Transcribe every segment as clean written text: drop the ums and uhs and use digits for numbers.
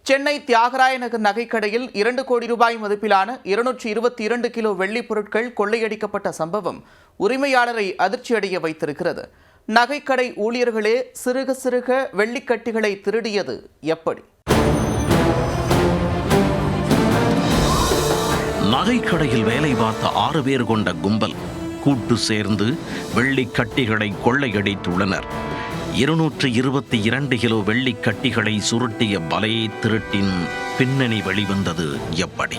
சென்னை தியாகராய நகர் நகைக்கடையில் 2 கோடி ரூபாய் மதிப்பிலான 222 கிலோ வெள்ளி பொருட்கள் கொள்ளையடிக்கப்பட்ட சம்பவம் உரிமையாளரை அதிர்ச்சியடைய வைத்திருக்கிறது. நகைக்கடை ஊழியர்களே சிறுக சிறுக வெள்ளிக்கட்டிகளை திருடியது எப்படி? நகைக்கடையில் வேலை பார்த்த 6 பேர் கொண்ட கும்பல் கூட்டு சேர்ந்து வெள்ளிக்கட்டிகளை கொள்ளையடித்துள்ளனர். 222 கிலோ வெள்ளிக்கட்டிகளை சுருட்டிய பலே திருட்டின் பின்னணி வெளிவந்தது எப்படி?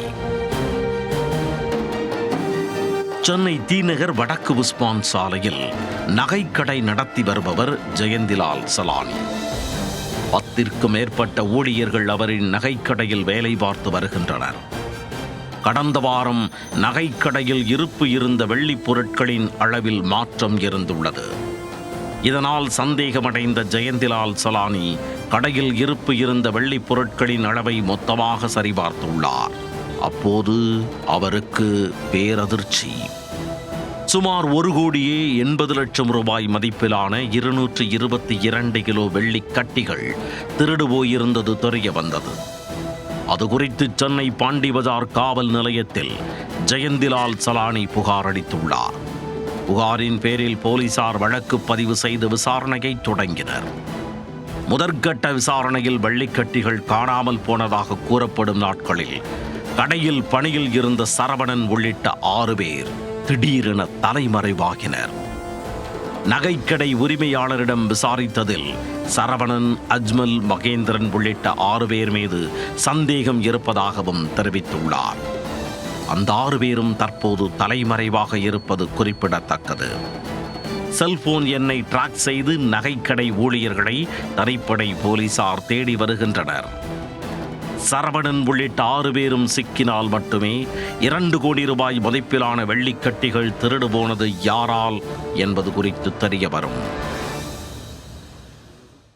சென்னை தீநகர் வடக்கு உஸ்மான் சாலையில் நகைக்கடை நடத்தி வருபவர் ஜெயந்திலால் சலானி. 10க்கும் மேற்பட்ட ஊழியர்கள் அவரின் நகைக்கடையில் வேலை பார்த்து வருகின்றனர். கடந்த வாரம் நகைக்கடையில் இருப்பு இருந்த வெள்ளிப் பொருட்களின் அளவில் மாற்றம் இருந்துள்ளது. இதனால் சந்தேகமடைந்த ஜெயந்திலால் சலானி கடையில் இருப்பு இருந்த வெள்ளிப் பொருட்களின் அளவை மொத்தமாக சரிபார்த்துள்ளார். அப்போது அவருக்கு பேரதிர்ச்சி. சுமார் 1,80,00,000 ரூபாய் மதிப்பிலான 222 கிலோ வெள்ளிக்கட்டிகள் திருடு போயிருந்தது தெரிய வந்தது. அது குறித்து சென்னை பாண்டி பஜார் காவல் நிலையத்தில் ஜெயந்திலால் சலானி புகார் அளித்துள்ளார். புகாரின் பேரில் போலீசார் வழக்கு பதிவு செய்து விசாரணையை தொடங்கினர். முதற்கட்ட விசாரணையில் வெள்ளிக்கட்டிகள் காணாமல் போனதாக கூறப்படும் நாட்களில் கடையில் பணியில் இருந்த சரவணன் உள்ளிட்ட 6 பேர் திடீரென தலைமறைவாகினர். நகைக்கடை உரிமையாளரிடம் விசாரித்ததில் சரவணன், அஜ்மல், மகேந்திரன் உள்ளிட்ட 6 பேர் மீது சந்தேகம் இருப்பதாகவும் தெரிவித்துள்ளார். அந்த 6 பேரும் தற்போது தலைமறைவாக இருப்பது குறிப்பிடத்தக்கது. செல்போன் எண்ணை டிராக் செய்து நகைக்கடை ஊழியர்களை தனிப்படை போலீசார் தேடி வருகின்றனர். சரவணன் உள்ளிட்ட 6 பேரும் சிக்கினால் மட்டுமே 2 கோடி ரூபாய் மதிப்பிலான வெள்ளிக்கட்டிகள் திருடு போனது யாரால் என்பது குறித்து தெரிய வரும்.